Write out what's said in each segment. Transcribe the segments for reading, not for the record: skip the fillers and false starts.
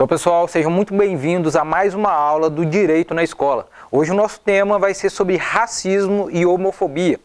Pessoal, sejam muito bem-vindos a mais uma aula do Direito na Escola. Hoje o nosso tema vai ser sobre racismo e homofobia.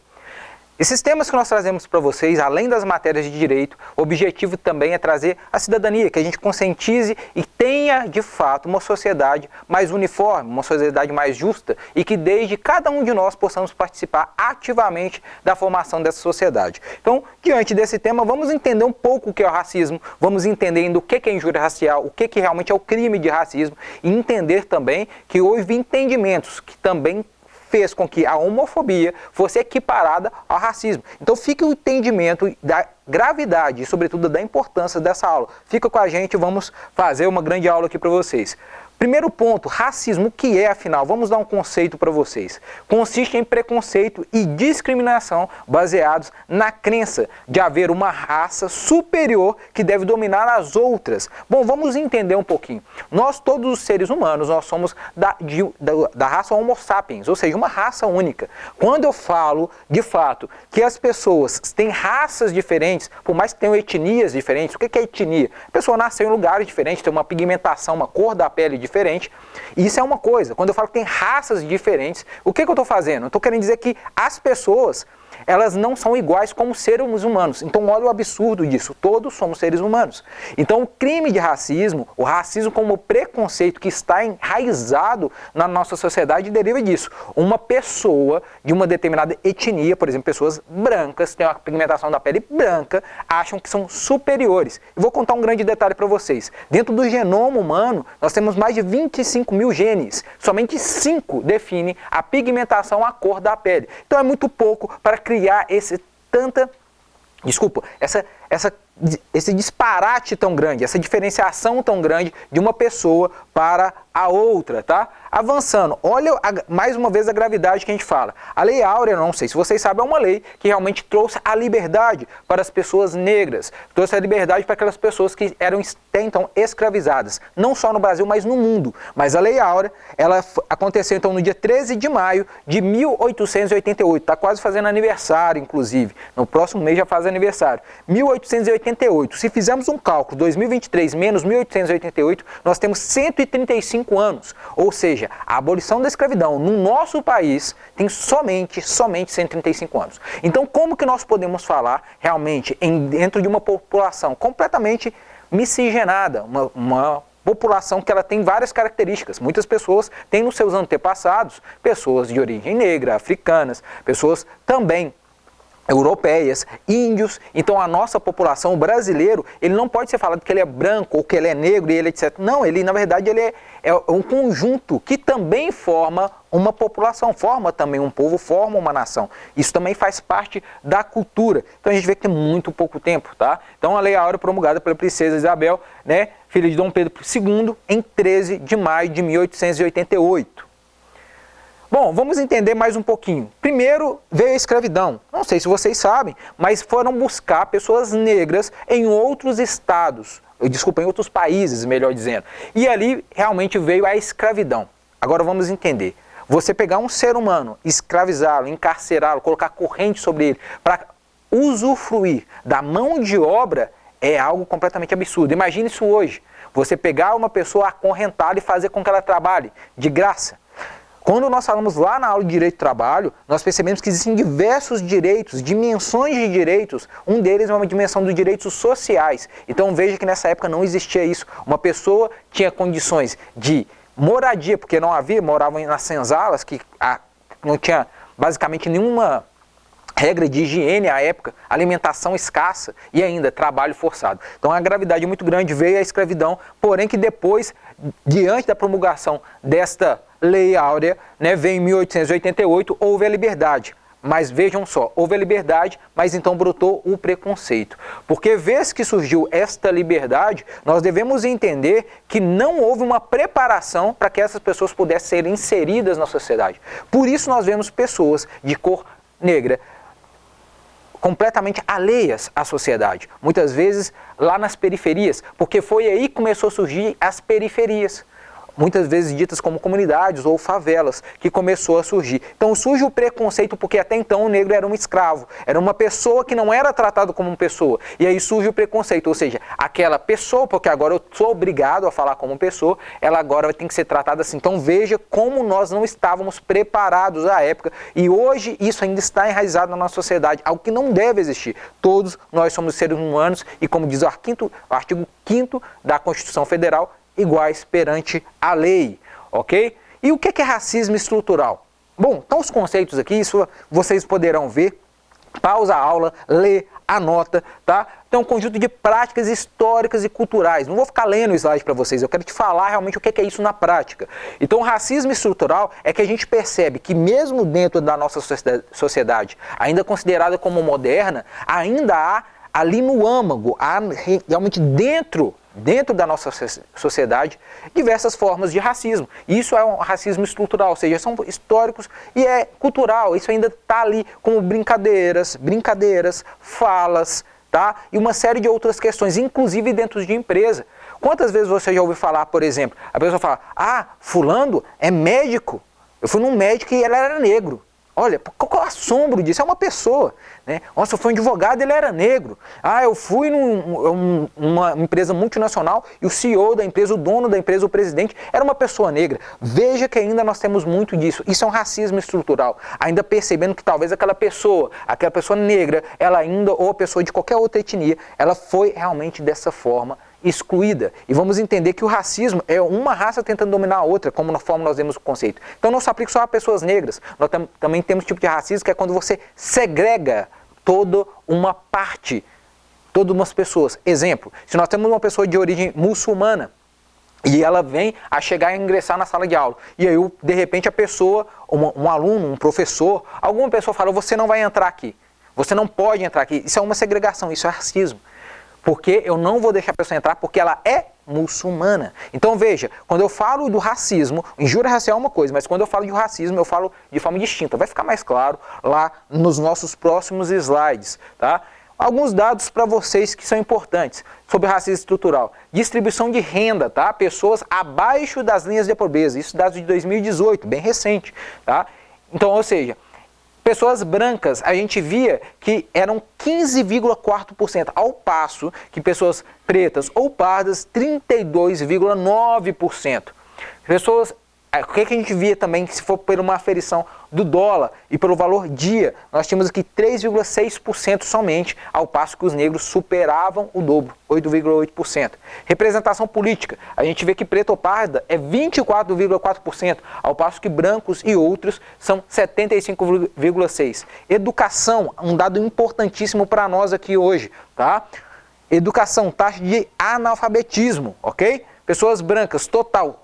Esses temas que nós trazemos para vocês, além das matérias de direito, o objetivo também é trazer a cidadania, que a gente conscientize e tenha, de fato, uma sociedade mais uniforme, uma sociedade mais justa e que desde cada um de nós possamos participar ativamente da formação dessa sociedade. Então, diante desse tema, vamos entender um pouco o que é o racismo, vamos entender o que é injúria racial, o que realmente é o crime de racismo e entender também que houve entendimentos que também fez com que a homofobia fosse equiparada ao racismo. Então fique o entendimento da gravidade e, sobretudo, da importância dessa aula. Fica com a gente, vamos fazer uma grande aula aqui para vocês. Primeiro ponto, racismo, o que é afinal? Vamos dar um conceito para vocês. Consiste em preconceito e discriminação baseados na crença de haver uma raça superior que deve dominar as outras. Bom, vamos entender um pouquinho. Nós, todos os seres humanos, nós somos da raça Homo sapiens, ou seja, uma raça única. Quando eu falo, de fato, que as pessoas têm raças diferentes, por mais que tenham etnias diferentes, o que é etnia? A pessoa nasceu em lugares diferentes, tem uma pigmentação, uma cor da pele diferente. Isso é uma coisa. Quando eu falo que tem raças diferentes, o que eu estou fazendo? Eu estou querendo dizer que as pessoas, elas não são iguais como seres humanos. Então, olha o absurdo disso. Todos somos seres humanos. Então, o crime de racismo, o racismo como preconceito que está enraizado na nossa sociedade, deriva disso. Uma pessoa de uma determinada etnia, por exemplo, pessoas brancas, têm uma pigmentação da pele branca, acham que são superiores. Eu vou contar um grande detalhe para vocês. Dentro do genoma humano, nós temos mais de 25 mil genes. Somente 5 definem a pigmentação, a cor da pele. Então, é muito pouco para criar esse disparate tão grande, essa diferenciação tão grande de uma pessoa para a outra, tá? Avançando, olha mais uma vez a gravidade que a gente fala. A Lei Áurea, não sei se vocês sabem, é uma lei que realmente trouxe a liberdade para as pessoas negras, trouxe a liberdade para aquelas pessoas que eram até então escravizadas, não só no Brasil, mas no mundo. Mas a Lei Áurea, ela aconteceu então no dia 13 de maio de 1888, está quase fazendo aniversário, inclusive, no próximo mês já faz aniversário. 1888, se fizermos um cálculo, 2023 menos 1888, nós temos 135 anos, ou seja, a abolição da escravidão no nosso país tem somente 135 anos. Então, como que nós podemos falar realmente dentro de uma população completamente miscigenada, uma população que ela tem várias características. Muitas pessoas têm nos seus antepassados pessoas de origem negra, africanas, pessoas também europeias, índios. Então a nossa população, o brasileiro, ele não pode ser falado que ele é branco ou que ele é negro e ele etc. Não, ele na verdade ele é um conjunto que também forma uma população, forma também um povo, forma uma nação. Isso também faz parte da cultura. Então a gente vê que tem muito pouco tempo, tá? Então a Lei Áurea promulgada pela princesa Isabel, né, filha de Dom Pedro II, em 13 de maio de 1888. Bom, vamos entender mais um pouquinho. Primeiro veio a escravidão. Não sei se vocês sabem, mas foram buscar pessoas negras em outros estados, em outros países, melhor dizendo. E ali realmente veio a escravidão. Agora vamos entender. Você pegar um ser humano, escravizá-lo, encarcerá-lo, colocar corrente sobre ele, para usufruir da mão de obra, é algo completamente absurdo. Imagine isso hoje. Você pegar uma pessoa acorrentada e fazer com que ela trabalhe de graça. Quando nós falamos lá na aula de Direito do Trabalho, nós percebemos que existem diversos direitos, dimensões de direitos. Um deles é uma dimensão dos direitos sociais. Então veja que nessa época não existia isso. Uma pessoa tinha condições de moradia, porque não havia, moravam nas senzalas, que não tinha basicamente nenhuma regra de higiene à época, alimentação escassa e ainda trabalho forçado. Então a gravidade muito grande, veio a escravidão, porém que depois, diante da promulgação desta Lei Áurea, né, veio em 1888, houve a liberdade. Mas vejam só, houve a liberdade, mas então brotou o preconceito. Porque vez que surgiu esta liberdade, nós devemos entender que não houve uma preparação para que essas pessoas pudessem ser inseridas na sociedade. Por isso nós vemos pessoas de cor negra completamente alheias à sociedade. Muitas vezes lá nas periferias, porque foi aí que começou a surgir as periferias. muitas vezes ditas como comunidades ou favelas, que começou a surgir. Então surge o preconceito porque até então o negro era um escravo, era uma pessoa que não era tratada como uma pessoa. E aí surge o preconceito, ou seja, aquela pessoa, porque agora eu sou obrigado a falar como pessoa, ela agora tem que ser tratada assim. Então veja como nós não estávamos preparados à época e hoje isso ainda está enraizado na nossa sociedade, algo que não deve existir. Todos nós somos seres humanos e, como diz o artigo 5º da Constituição Federal, iguais perante a lei, ok? E o que é racismo estrutural? Bom, então os conceitos aqui, isso vocês poderão ver, pausa a aula, lê, anota, tá? Então um conjunto de práticas históricas e culturais. Não vou ficar lendo o slide para vocês, eu quero te falar realmente o que é isso na prática. Então o racismo estrutural é que a gente percebe que mesmo dentro da nossa sociedade, ainda considerada como moderna, ainda há ali no âmago, há realmente dentro da nossa sociedade, diversas formas de racismo. Isso é um racismo estrutural, ou seja, são históricos e é cultural. Isso ainda está ali como brincadeiras, falas, tá? E uma série de outras questões, inclusive dentro de empresa. Quantas vezes você já ouviu falar, por exemplo, a pessoa fala, fulano é médico, eu fui num médico e ele era negro. Olha, qual é o assombro disso? É uma pessoa, né? Nossa, eu fui um advogado, ele era negro. Eu fui numa empresa multinacional e o CEO da empresa, o dono da empresa, o presidente, era uma pessoa negra. Veja que ainda nós temos muito disso. Isso é um racismo estrutural. Ainda percebendo que talvez aquela pessoa negra, ela ainda, ou a pessoa de qualquer outra etnia, ela foi realmente dessa forma excluída. E vamos entender que o racismo é uma raça tentando dominar a outra, como na forma nós vemos o conceito. Então não se aplica só a pessoas negras. Nós também temos tipo de racismo que é quando você segrega toda uma parte, todas umas pessoas. Exemplo, se nós temos uma pessoa de origem muçulmana e ela vem a chegar a ingressar na sala de aula, e aí de repente a pessoa, um aluno, um professor, alguma pessoa fala, você não vai entrar aqui, você não pode entrar aqui. Isso é uma segregação, isso é racismo. Porque eu não vou deixar a pessoa entrar porque ela é muçulmana. Então veja, quando eu falo do racismo, injúria racial é uma coisa, mas quando eu falo de racismo, eu falo de forma distinta. Vai ficar mais claro lá nos nossos próximos slides, tá? Alguns dados para vocês que são importantes sobre racismo estrutural. Distribuição de renda, tá? Pessoas abaixo das linhas de pobreza. Isso dados de 2018, bem recente, tá? Então, ou seja, pessoas brancas, a gente via que eram 15,4%, ao passo que pessoas pretas ou pardas, 32,9%. Pessoas, o que a gente via também, que se for por uma aferição do dólar e pelo valor dia, nós tínhamos aqui 3,6% somente, ao passo que os negros superavam o dobro, 8,8%. Representação política, a gente vê que preta ou parda é 24,4%, ao passo que brancos e outros são 75,6%. Educação, um dado importantíssimo para nós aqui hoje, tá? Educação, taxa de analfabetismo, ok? Pessoas brancas, total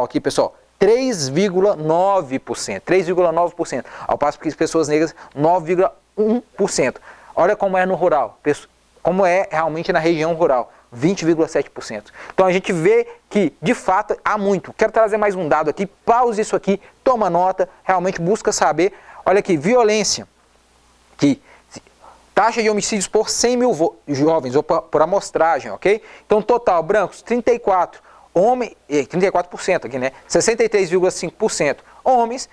aqui, pessoal, 3,9%, ao passo que as pessoas negras, 9,1%. Olha como é no rural, como é realmente na região rural, 20,7%. Então a gente vê que, de fato, há muito. Quero trazer mais um dado aqui, pause isso aqui, toma nota, realmente busca saber. Olha aqui, violência, taxa de homicídios por 100 mil jovens, ou por amostragem, ok? Então total, brancos, 34%. 34% aqui, né? 63,5%. Homens,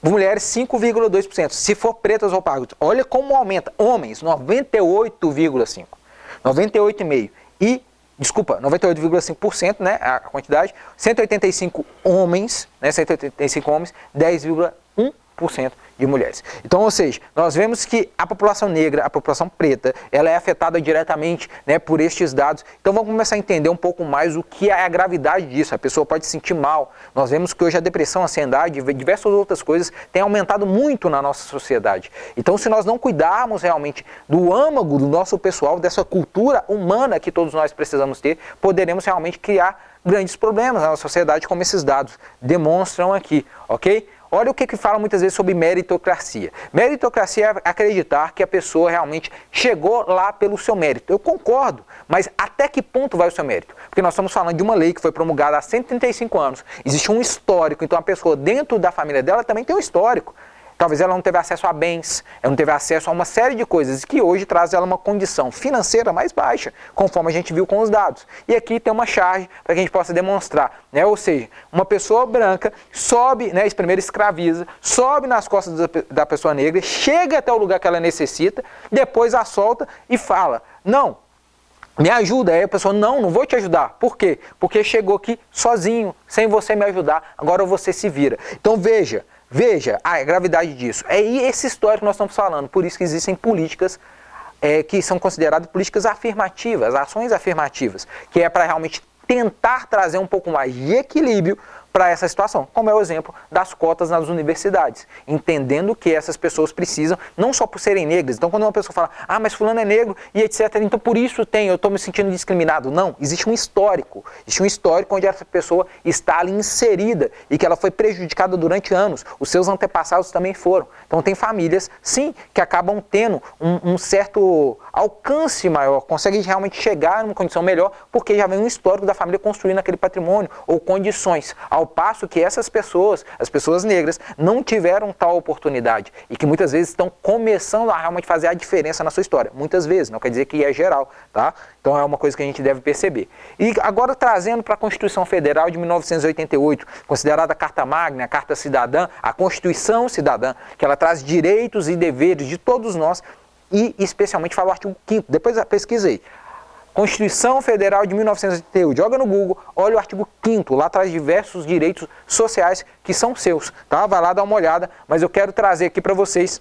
mulheres 5,2%. Se for pretas ou pardas, olha como aumenta. Homens, 98,5%. 98,5%. E, 98,5%, né? A quantidade. 185 homens, né? 185 homens, 10,1% de mulheres. Então, ou seja, nós vemos que a população negra, a população preta, ela é afetada diretamente, né, por estes dados. Então vamos começar a entender um pouco mais o que é a gravidade disso. A pessoa pode se sentir mal. Nós vemos que hoje a depressão, a ansiedade e diversas outras coisas têm aumentado muito na nossa sociedade. Então, se nós não cuidarmos realmente do âmago do nosso pessoal, dessa cultura humana que todos nós precisamos ter, poderemos realmente criar grandes problemas na nossa sociedade, como esses dados demonstram aqui, ok? Olha o que fala muitas vezes sobre meritocracia. Meritocracia é acreditar que a pessoa realmente chegou lá pelo seu mérito. Eu concordo, mas até que ponto vai o seu mérito? Porque nós estamos falando de uma lei que foi promulgada há 135 anos. Existe um histórico, então a pessoa dentro da família dela também tem um histórico. talvez ela não teve acesso a bens, ela não teve acesso a uma série de coisas que hoje traz ela uma condição financeira mais baixa, conforme a gente viu com os dados. E aqui tem uma charge para que a gente possa demonstrar, né? Ou seja, uma pessoa branca sobe, né, primeiro escraviza, sobe nas costas da pessoa negra, chega até o lugar que ela necessita, depois a solta e fala, não, me ajuda. Aí a pessoa, não vou te ajudar. Por quê? Porque chegou aqui sozinho, sem você me ajudar, agora você se vira. Então veja a gravidade disso. É esse histórico que nós estamos falando, por isso que existem políticas que são consideradas políticas afirmativas, ações afirmativas, que é para realmente tentar trazer um pouco mais de equilíbrio para essa situação, como é o exemplo das cotas nas universidades, entendendo que essas pessoas precisam, não só por serem negras. Então quando uma pessoa fala, mas fulano é negro e etc, então por isso eu estou me sentindo discriminado. Não, existe um histórico onde essa pessoa está ali inserida e que ela foi prejudicada durante anos, os seus antepassados também foram. Então tem famílias, sim, que acabam tendo um certo alcance maior, conseguem realmente chegar numa condição melhor, porque já vem um histórico da família construindo aquele patrimônio ou condições, ao passo que essas pessoas, as pessoas negras, não tiveram tal oportunidade e que muitas vezes estão começando a realmente fazer a diferença na sua história. Muitas vezes, não quer dizer que é geral, tá? Então é uma coisa que a gente deve perceber. E agora trazendo para a Constituição Federal de 1988, considerada a Carta Magna, a Carta Cidadã, a Constituição Cidadã, que ela traz direitos e deveres de todos nós e especialmente fala o artigo 5º, depois pesquisei. Constituição Federal de 1988, joga no Google, olha o artigo 5º, lá traz diversos direitos sociais que são seus, tá? Vai lá dar uma olhada, mas eu quero trazer aqui para vocês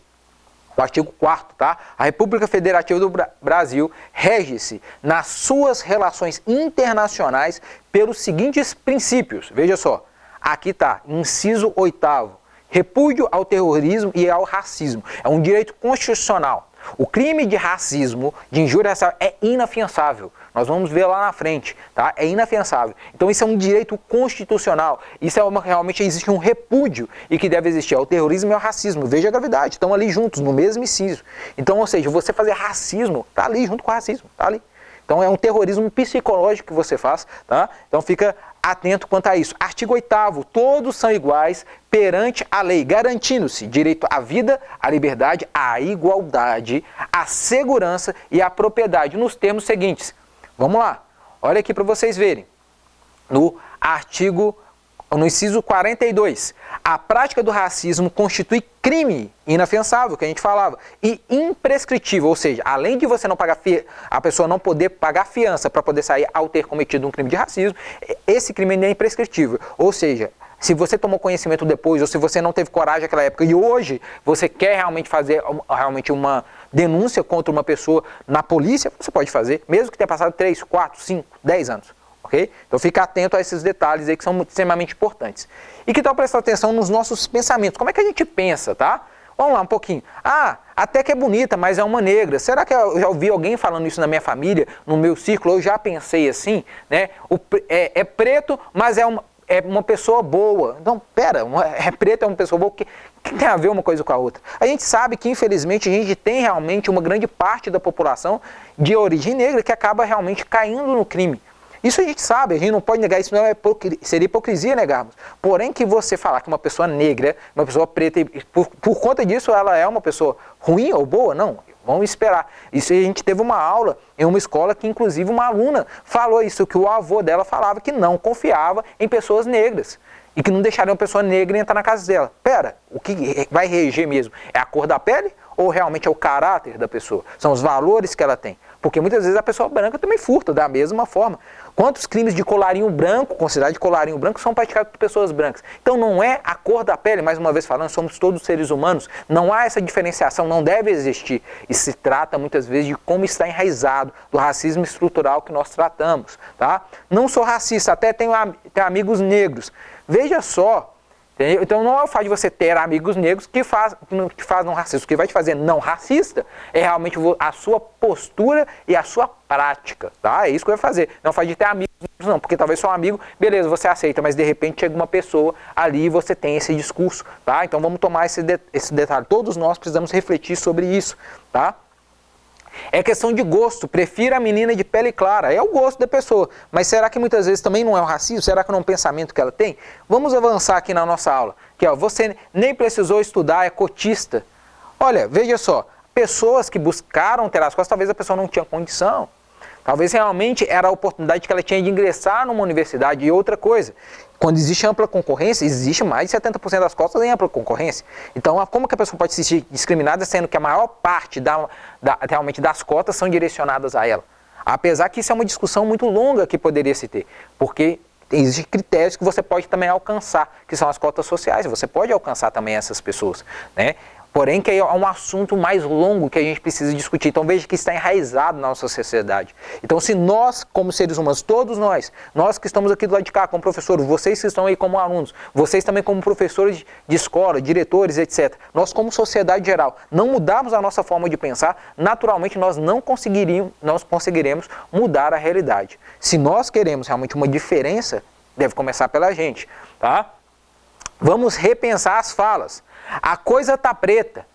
o artigo 4º, tá? A República Federativa do Brasil rege-se nas suas relações internacionais pelos seguintes princípios, veja só, aqui tá, inciso 8º, repúdio ao terrorismo e ao racismo, é um direito constitucional. O crime de racismo, de injúria racial, é inafiançável. Nós vamos ver lá na frente, tá? É inafiançável. Então isso é um direito constitucional. Isso realmente existe um repúdio e que deve existir ao terrorismo e ao racismo. Veja a gravidade, estão ali juntos, no mesmo inciso. Então, ou seja, você fazer racismo, tá ali junto com o racismo, tá ali. Então é um terrorismo psicológico que você faz, tá? Então fica atento quanto a isso. Artigo 8º, todos são iguais perante a lei, garantindo-se direito à vida, à liberdade, à igualdade, à segurança e à propriedade, nos termos seguintes. Vamos lá, olha aqui para vocês verem. No inciso 42, a prática do racismo constitui crime inafiançável, que a gente falava, e imprescritível, ou seja, além de você não pagar a pessoa não poder pagar fiança para poder sair ao ter cometido um crime de racismo, esse crime ainda é imprescritível, ou seja, se você tomou conhecimento depois, ou se você não teve coragem naquela época e hoje você quer realmente fazer uma denúncia contra uma pessoa na polícia, você pode fazer, mesmo que tenha passado 3, 4, 5, 10 anos. Okay? Então fica atento a esses detalhes aí que são extremamente importantes. E que tal prestar atenção nos nossos pensamentos? Como é que a gente pensa, tá? Vamos lá um pouquinho. Até que é bonita, mas é uma negra. Será que eu já ouvi alguém falando isso na minha família, no meu círculo? Eu já pensei assim, né? É preto, mas é uma pessoa boa. Então, é preto, é uma pessoa boa. Que tem a ver uma coisa com a outra? A gente sabe que, infelizmente, a gente tem realmente uma grande parte da população de origem negra que acaba realmente caindo no crime. Isso a gente sabe, a gente não pode negar, isso não seria hipocrisia negarmos. Porém, que você falar que uma pessoa negra, uma pessoa preta, por conta disso ela é uma pessoa ruim ou boa, não. Vamos esperar. Isso a gente teve uma aula em uma escola que inclusive uma aluna falou isso, que o avô dela falava que não confiava em pessoas negras. E que não deixaria uma pessoa negra entrar na casa dela. O que vai reger mesmo? É a cor da pele ou realmente é o caráter da pessoa? São os valores que ela tem. Porque muitas vezes a pessoa branca também furta da mesma forma. Quantos crimes de colarinho branco, considerado de colarinho branco, são praticados por pessoas brancas? Então não é a cor da pele, mais uma vez falando, somos todos seres humanos, não há essa diferenciação, não deve existir. E se trata muitas vezes de como está enraizado, do racismo estrutural que nós tratamos. Tá? Não sou racista, até tenho amigos negros. Veja só, entendeu? Então não é o fato de você ter amigos negros que faz não racista. O que vai te fazer não racista é realmente a sua postura e a sua prática. Tá? É isso que vai fazer. Não é o fato de ter amigos negros, não. Porque talvez só um amigo, beleza, você aceita, mas de repente chega uma pessoa ali e você tem esse discurso. Tá? Então vamos tomar esse detalhe. Todos nós precisamos refletir sobre isso. Tá? É questão de gosto, prefiro a menina de pele clara, é o gosto da pessoa. Mas será que muitas vezes também não é um racismo? Será que não é um pensamento que ela tem? Vamos avançar aqui na nossa aula. Aqui, ó, você nem precisou estudar, é cotista. Olha, veja só, pessoas que buscaram ter as costas, talvez a pessoa não tinha condição. Talvez realmente era a oportunidade que ela tinha de ingressar numa universidade. E outra coisa, quando existe ampla concorrência, existe mais de 70% das cotas em ampla concorrência. Então, como que a pessoa pode se sentir discriminada, sendo que a maior parte realmente das cotas são direcionadas a ela? Apesar que isso é uma discussão muito longa que poderia se ter, porque existem critérios que você pode também alcançar, que são as cotas sociais. Você pode alcançar também essas pessoas, né? Porém, que é um assunto mais longo que a gente precisa discutir. Então veja que está enraizado na nossa sociedade. Então se nós, como seres humanos, todos nós que estamos aqui do lado de cá como professores, vocês que estão aí como alunos, vocês também como professores de escola, diretores, etc. Nós como sociedade geral, não mudarmos a nossa forma de pensar, naturalmente nós não conseguiremos mudar a realidade. Se nós queremos realmente uma diferença, deve começar pela gente, tá? Vamos repensar as falas. A coisa tá preta,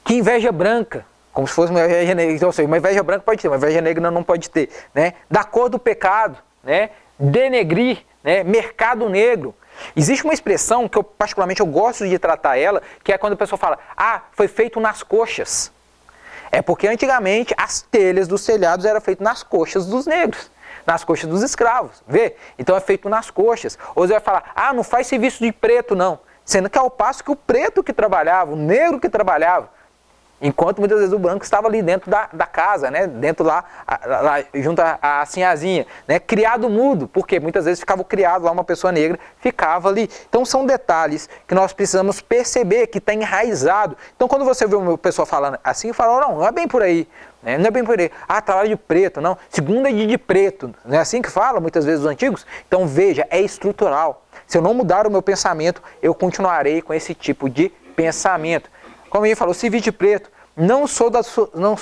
que inveja branca, como se fosse uma inveja negra. Então, uma inveja branca pode ter, uma inveja negra não pode ter, né? Da cor do pecado, né? Denegrir, né? Mercado negro. Existe uma expressão que particularmente eu gosto de tratar ela, que é quando a pessoa fala, foi feito nas coxas. É porque antigamente as telhas dos telhados eram feitas nas coxas dos negros, nas coxas dos escravos, vê? Então é feito nas coxas. Ou você vai falar, não faz serviço de preto não. Sendo que ao passo que o preto que trabalhava, o negro que trabalhava, enquanto muitas vezes o branco estava ali dentro da casa, né? Dentro lá junto à sinhazinha, né? Criado mudo, porque muitas vezes ficava criado lá, uma pessoa negra ficava ali. Então são detalhes que nós precisamos perceber, que está enraizado. Então quando você vê uma pessoa falando assim, fala, não é bem por aí. Né? Não é bem por aí, trabalho de preto, não. Segunda de preto, não é assim que fala muitas vezes os antigos? Então veja, é estrutural. Se eu não mudar o meu pensamento, eu continuarei com esse tipo de pensamento. Como ele falou, se vi de preto, não sou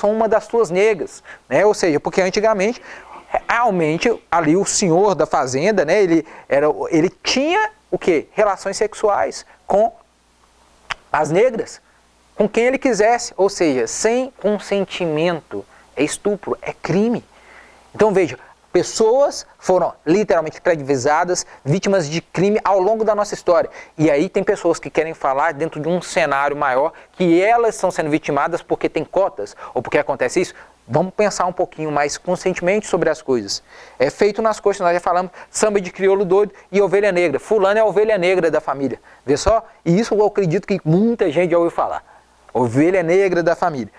uma das suas negras, né? Ou seja, porque antigamente, realmente, ali o senhor da fazenda, né? Ele tinha o quê? Relações sexuais com as negras, com quem ele quisesse, ou seja, sem consentimento. É estupro, é crime. Então veja, pessoas foram literalmente escravizadas, vítimas de crime ao longo da nossa história. E aí tem pessoas que querem falar dentro de um cenário maior que elas estão sendo vitimadas porque tem cotas ou porque acontece isso. Vamos pensar um pouquinho mais conscientemente sobre as coisas. É feito nas coxas, nós já falamos, samba de crioulo doido e ovelha negra. Fulano é a ovelha negra da família. Vê só? E isso eu acredito que muita gente já ouviu falar. Ovelha negra da família.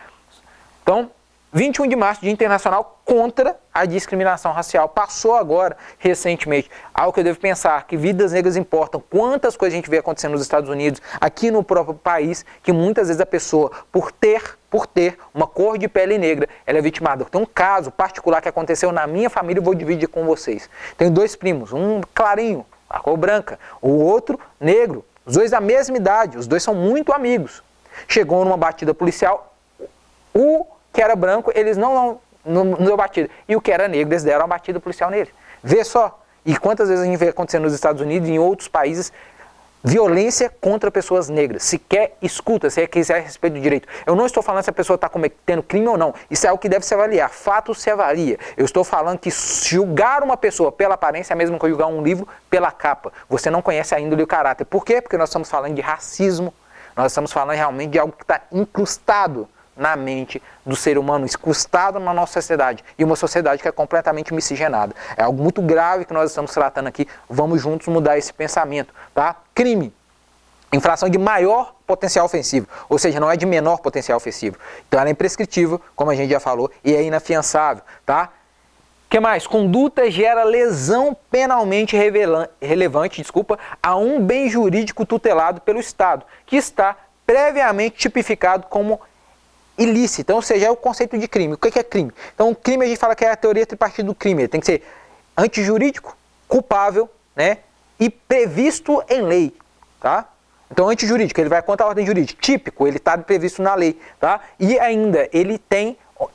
Então, 21 de março, Dia Internacional contra a discriminação racial. Passou agora, recentemente. Algo que eu devo pensar, que vidas negras importam. Quantas coisas a gente vê acontecendo nos Estados Unidos, aqui no próprio país, que muitas vezes a pessoa, por ter uma cor de pele negra, ela é vitimada. Tem um caso particular que aconteceu na minha família e vou dividir com vocês. Tenho dois primos, um clarinho, a cor branca, o outro negro. Os dois da mesma idade, os dois são muito amigos. Chegou numa batida policial, o que era branco, eles não deu batida. E o que era negro, eles deram uma batida policial nele. Vê só. E quantas vezes a gente vê acontecendo nos Estados Unidos e em outros países, violência contra pessoas negras. Se quer, escuta, se quiser a respeito do direito. Eu não estou falando se a pessoa está cometendo crime ou não. Isso é algo que deve se avaliar. Fato se avalia. Eu estou falando que julgar uma pessoa pela aparência é mesmo que julgar um livro pela capa. Você não conhece a índole e o caráter. Por quê? Porque nós estamos falando de racismo. Nós estamos falando realmente de algo que está incrustado na mente do ser humano, incrustado na nossa sociedade. E uma sociedade que é completamente miscigenada. É algo muito grave que nós estamos tratando aqui. Vamos juntos mudar esse pensamento, tá? Crime. Infração de maior potencial ofensivo. Ou seja, não é de menor potencial ofensivo. Então ela é imprescritível, como a gente já falou, e é inafiançável, tá? O que mais? Conduta gera lesão penalmente relevante, a um bem jurídico tutelado pelo Estado, que está previamente tipificado como ilícito, ou seja, é o conceito de crime. O que é crime? Então, o crime a gente fala que é a teoria tripartite do crime. Ele tem que ser antijurídico, culpável, né, e previsto em lei, tá? Então, antijurídico, ele vai contra a ordem jurídica. Típico, ele está previsto na lei, tá? E ainda, ele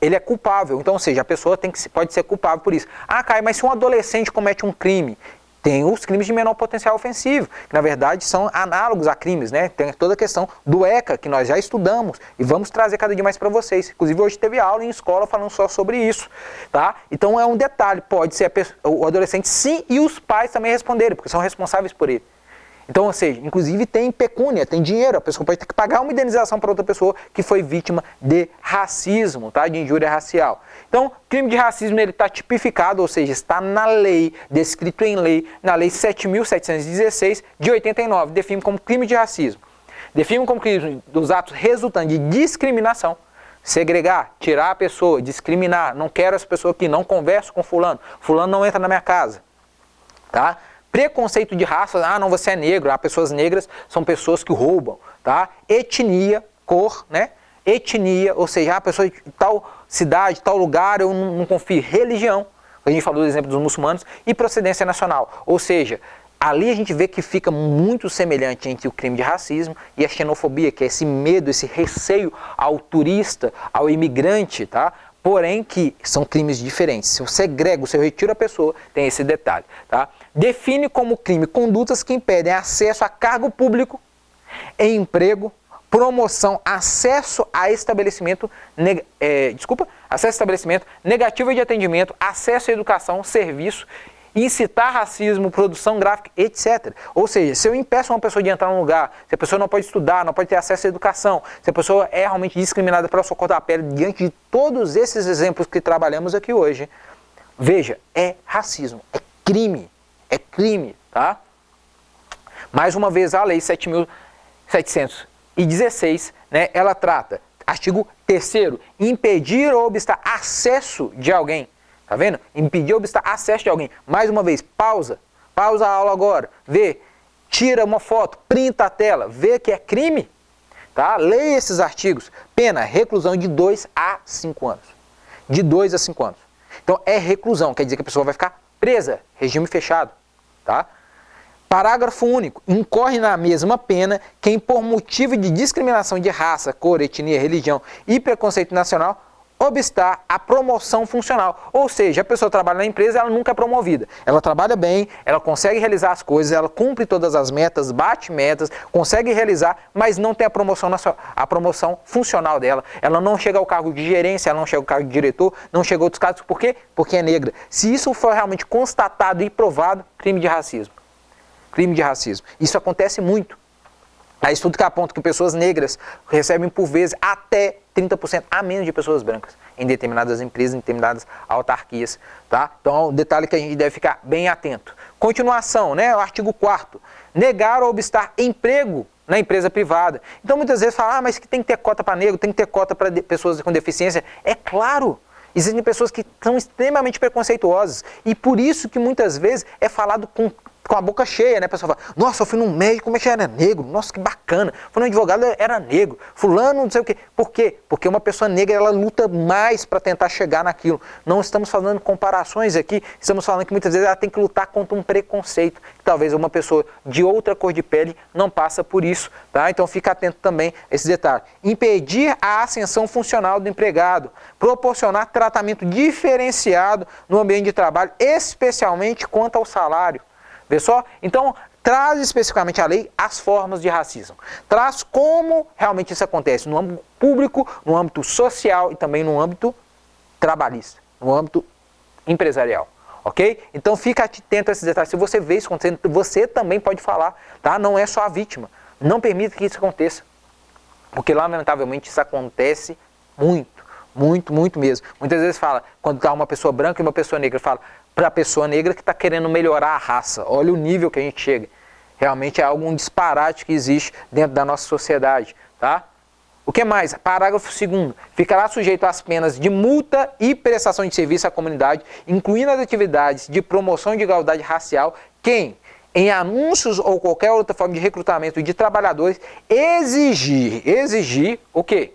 é culpável. Então, ou seja, a pessoa pode ser culpável por isso. Caio, mas se um adolescente comete um crime, Tem os crimes de menor potencial ofensivo, que na verdade são análogos a crimes, né? Tem toda a questão do ECA, que nós já estudamos e vamos trazer cada dia mais para vocês. Inclusive hoje teve aula em escola falando só sobre isso, tá? Então é um detalhe, pode ser o adolescente sim e os pais também responderem, porque são responsáveis por ele. Então, ou seja, inclusive tem pecúnia, tem dinheiro, a pessoa pode ter que pagar uma indenização para outra pessoa que foi vítima de racismo, tá? De injúria racial. Então, crime de racismo ele está tipificado, ou seja, está na lei, descrito em lei, na lei 7.716 de 89, define como crime de racismo. Define como crime dos atos resultantes de discriminação, segregar, tirar a pessoa, discriminar, não quero essa pessoa aqui, não converso com fulano, fulano não entra na minha casa, tá? Preconceito de raça, não, você é negro, pessoas negras são pessoas que roubam, tá? Etnia, cor, né? Etnia, ou seja, a pessoa de tal cidade, tal lugar, eu não confio. Religião, a gente falou do exemplo dos muçulmanos, e procedência nacional, ou seja, ali a gente vê que fica muito semelhante entre o crime de racismo e a xenofobia, que é esse medo, esse receio ao turista, ao imigrante, tá? Porém que são crimes diferentes. Se eu segrego, se eu retiro a pessoa, tem esse detalhe, tá? Define como crime condutas que impedem acesso a cargo público, emprego, promoção, acesso a estabelecimento, acesso a estabelecimento, negativa de atendimento, acesso à educação, serviço, incitar racismo, produção gráfica, etc. Ou seja, se eu impeço uma pessoa de entrar num lugar, se a pessoa não pode estudar, não pode ter acesso à educação, se a pessoa é realmente discriminada pela sua cor da pele, diante de todos esses exemplos que trabalhamos aqui hoje, veja, é racismo, é crime, tá? Mais uma vez, a Lei 7.716, né, ela trata, artigo 3º, impedir ou obstar acesso de alguém. Tá vendo? Impedir ou obstar acesso de alguém. Mais uma vez, pausa a aula agora, vê, tira uma foto, printa a tela, vê que é crime, tá? Leia esses artigos. Pena, reclusão de 2 a 5 anos. De 2 a 5 anos. Então é reclusão, quer dizer que a pessoa vai ficar presa, regime fechado, tá? Parágrafo único. Incorre na mesma pena quem por motivo de discriminação de raça, cor, etnia, religião e preconceito nacional obstar a promoção funcional. Ou seja, a pessoa trabalha na empresa, ela nunca é promovida. Ela trabalha bem, ela consegue realizar as coisas, ela cumpre todas as metas, bate metas, consegue realizar, mas não tem a promoção funcional dela. Ela não chega ao cargo de gerência, ela não chega ao cargo de diretor, não chega a outros cargos. Por quê? Porque é negra. Se isso for realmente constatado e provado, crime de racismo. Crime de racismo. Isso acontece muito. Há estudo que aponta que pessoas negras recebem por vezes até 30% a menos de pessoas brancas em determinadas empresas, em determinadas autarquias, tá? Então, um detalhe que a gente deve ficar bem atento. Continuação, né? O artigo 4º. Negar ou obstar emprego na empresa privada. Então, muitas vezes fala, mas que tem que ter cota para negro, tem que ter cota para pessoas com deficiência. É claro! Existem pessoas que são extremamente preconceituosas e por isso que muitas vezes é falado com a boca cheia, né? A pessoa fala, nossa, eu fui num médico, mas era negro, nossa, que bacana. Fui num advogado, era negro. Fulano, não sei o quê. Por quê? Porque uma pessoa negra, ela luta mais para tentar chegar naquilo. Não estamos falando comparações aqui, estamos falando que muitas vezes ela tem que lutar contra um preconceito. Que talvez uma pessoa de outra cor de pele não passa por isso, tá? Então fica atento também a esse detalhe. Impedir a ascensão funcional do empregado. Proporcionar tratamento diferenciado no ambiente de trabalho, especialmente quanto ao salário. Vê só? Então, traz especificamente a lei as formas de racismo. Traz como realmente isso acontece no âmbito público, no âmbito social e também no âmbito trabalhista, no âmbito empresarial. Ok? Então, fica atento a esses detalhes. Se você vê isso acontecendo, você também pode falar, tá? Não é só a vítima. Não permita que isso aconteça. Porque, lamentavelmente, isso acontece muito mesmo. Muitas vezes fala, quando está uma pessoa branca e uma pessoa negra, fala para a pessoa negra que está querendo melhorar a raça. Olha o nível que a gente chega. Realmente é algum disparate que existe dentro da nossa sociedade, tá? O que mais? Parágrafo 2º. Ficará sujeito às penas de multa e prestação de serviço à comunidade, incluindo as atividades de promoção de igualdade racial, quem, em anúncios ou qualquer outra forma de recrutamento de trabalhadores, exigir o quê?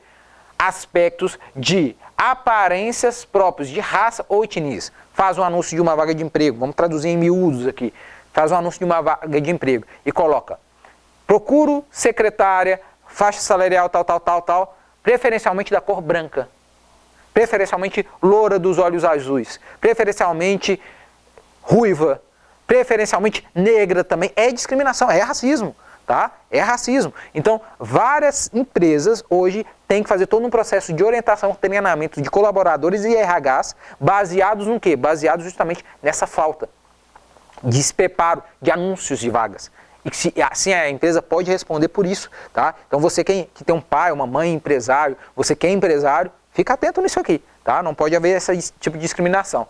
Aspectos de aparências próprios de raça ou etnias. Faz um anúncio de uma vaga de emprego, vamos traduzir em miúdos aqui. Faz um anúncio de uma vaga de emprego e coloca: procuro secretária, faixa salarial tal, preferencialmente da cor branca, preferencialmente loura dos olhos azuis, preferencialmente ruiva, preferencialmente negra também, é discriminação, é racismo, tá? É racismo. Então, várias empresas hoje têm que fazer todo um processo de orientação, treinamento de colaboradores e RHs, baseados no quê? Baseados justamente nessa falta de despreparo de anúncios de vagas. E se, assim a empresa pode responder por isso, tá? Então você que tem um pai, uma mãe empresário, você que é empresário, fica atento nisso aqui, tá? Não pode haver esse tipo de discriminação.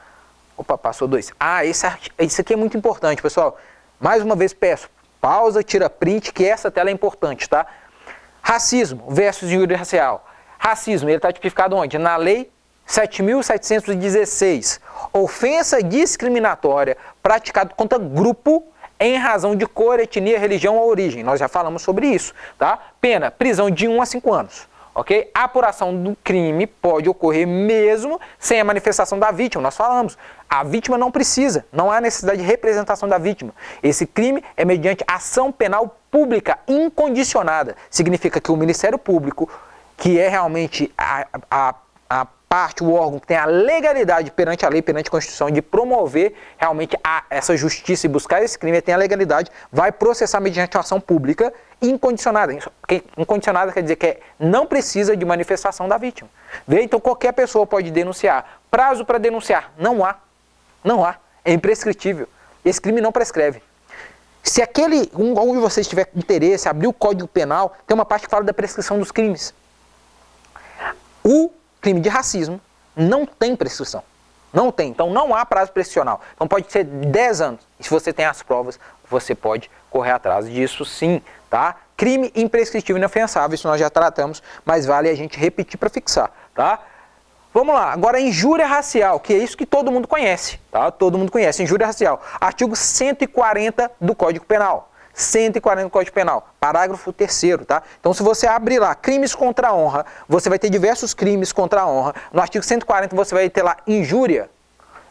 Opa, passou 2. Isso aqui é muito importante, pessoal. Mais uma vez peço, pausa, tira print, que essa tela é importante, tá? Racismo versus injúria racial. Racismo, ele está tipificado onde? Na Lei 7.716. Ofensa discriminatória praticada contra grupo em razão de cor, etnia, religião ou origem. Nós já falamos sobre isso, tá? Pena, prisão de 1 a 5 anos. Ok? A apuração do crime pode ocorrer mesmo sem a manifestação da vítima. Nós falamos, a vítima não precisa, não há necessidade de representação da vítima. Esse crime é mediante ação penal pública incondicionada. Significa que o Ministério Público, que é realmente a parte, o órgão que tem a legalidade perante a lei, perante a Constituição, de promover realmente essa justiça e buscar esse crime, tem a legalidade, vai processar mediante uma ação pública incondicionada. Incondicionada quer dizer que não precisa de manifestação da vítima. Vê? Então qualquer pessoa pode denunciar. Prazo para denunciar? Não há. Não há. É imprescritível. Esse crime não prescreve. Se onde você tiver interesse, abrir o Código Penal, tem uma parte que fala da prescrição dos crimes. O crime de racismo não tem prescrição. Não tem. Então não há prazo prescricional. Então pode ser 10 anos. E se você tem as provas, você pode correr atrás disso sim, tá? Crime imprescritível e inafiançável, isso nós já tratamos, mas vale a gente repetir para fixar, tá? Vamos lá, agora injúria racial, que é isso que todo mundo conhece, tá? Todo mundo conhece, injúria racial. Artigo 140 do Código Penal. 140 do Código Penal, parágrafo 3º, tá? Então se você abrir lá crimes contra a honra, você vai ter diversos crimes contra a honra. No artigo 140 você vai ter lá injúria,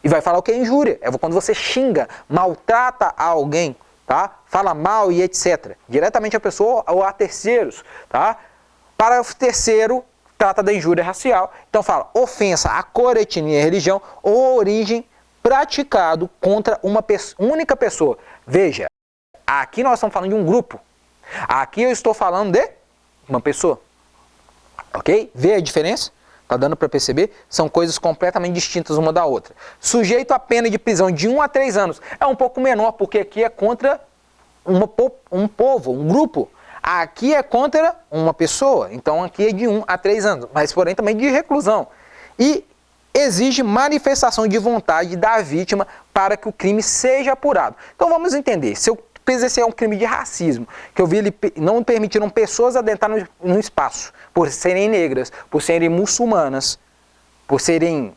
e vai falar o que é injúria. É quando você xinga, maltrata alguém, tá? Fala mal e etc. Diretamente a pessoa ou a terceiros, tá? Parágrafo 3º trata da injúria racial. Então fala ofensa à cor, etnia, religião ou origem praticado contra uma única pessoa. Veja, aqui nós estamos falando de um grupo. Aqui eu estou falando de uma pessoa. Ok? Vê a diferença? Tá dando para perceber? São coisas completamente distintas uma da outra. Sujeito a pena de prisão de 1 a 3 anos. É um pouco menor, porque aqui é contra um povo, um grupo. Aqui é contra uma pessoa. Então aqui é de 1 a 3 anos. Mas porém também de reclusão. E exige manifestação de vontade da vítima para que o crime seja apurado. Então vamos entender. Se eu presenciar um crime de racismo, que eu vi ele não permitiram pessoas adentrar no espaço, por serem negras, por serem muçulmanas, por serem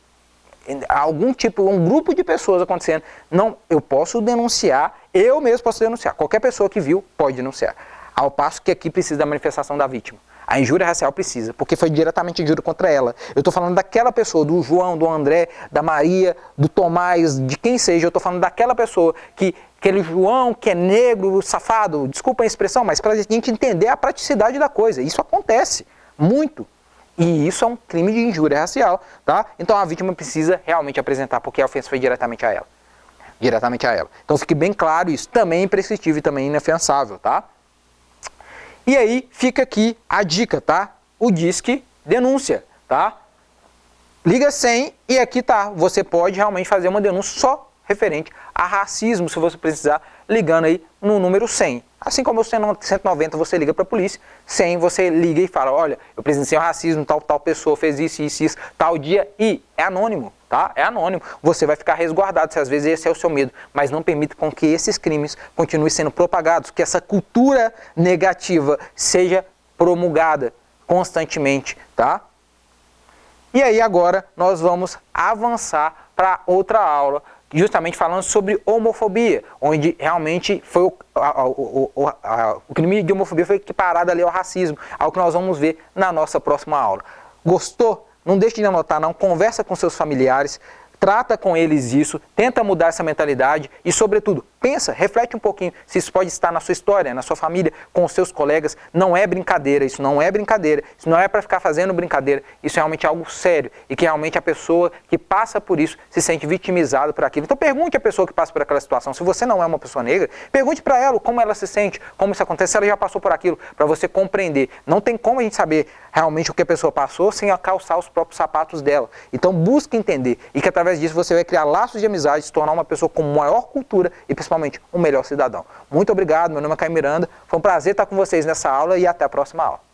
algum tipo, um grupo de pessoas acontecendo, não, eu posso denunciar, eu mesmo posso denunciar, qualquer pessoa que viu pode denunciar, ao passo que aqui precisa da manifestação da vítima. A injúria racial precisa, porque foi diretamente injúria contra ela. Eu estou falando daquela pessoa, do João, do André, da Maria, do Tomás, de quem seja. Eu estou falando daquela pessoa que, aquele João que é negro, safado, desculpa a expressão, mas para a gente entender a praticidade da coisa. Isso acontece muito. E isso é um crime de injúria racial, tá? Então a vítima precisa realmente apresentar, porque a ofensa foi diretamente a ela. Diretamente a ela. Então fique bem claro isso. Também é imprescritível e também é inafiançável, tá? E aí fica aqui a dica, tá? O Disque Denúncia, tá? Liga 100 e aqui tá. Você pode realmente fazer uma denúncia só referente a racismo, se você precisar, ligando aí no número 100. Assim como o 190 você liga para a polícia, 100 você liga e fala, olha, eu presenciei o racismo, tal pessoa fez isso, tal dia, e é anônimo, tá? É anônimo. Você vai ficar resguardado, se às vezes esse é o seu medo, mas não permita com que esses crimes continuem sendo propagados, que essa cultura negativa seja promulgada constantemente, tá? E aí agora nós vamos avançar para outra aula, justamente falando sobre homofobia, onde realmente foi o crime de homofobia foi equiparado ali ao racismo, algo que nós vamos ver na nossa próxima aula. Gostou? Não deixe de anotar não, conversa com seus familiares, trata com eles isso, tenta mudar essa mentalidade e, sobretudo, pensa, reflete um pouquinho se isso pode estar na sua história, na sua família, com os seus colegas. Não é brincadeira, isso não é brincadeira, isso não é para ficar fazendo brincadeira, isso é realmente algo sério e que realmente a pessoa que passa por isso se sente vitimizada por aquilo. Então pergunte à pessoa que passa por aquela situação, se você não é uma pessoa negra, pergunte para ela como ela se sente, como isso acontece, se ela já passou por aquilo, para você compreender. Não tem como a gente saber realmente o que a pessoa passou sem calçar os próprios sapatos dela. Então busque entender e que através disso você vai criar laços de amizade, se tornar uma pessoa com maior cultura e principalmente um melhor cidadão. Muito obrigado, meu nome é Caio Miranda, foi um prazer estar com vocês nessa aula e até a próxima aula.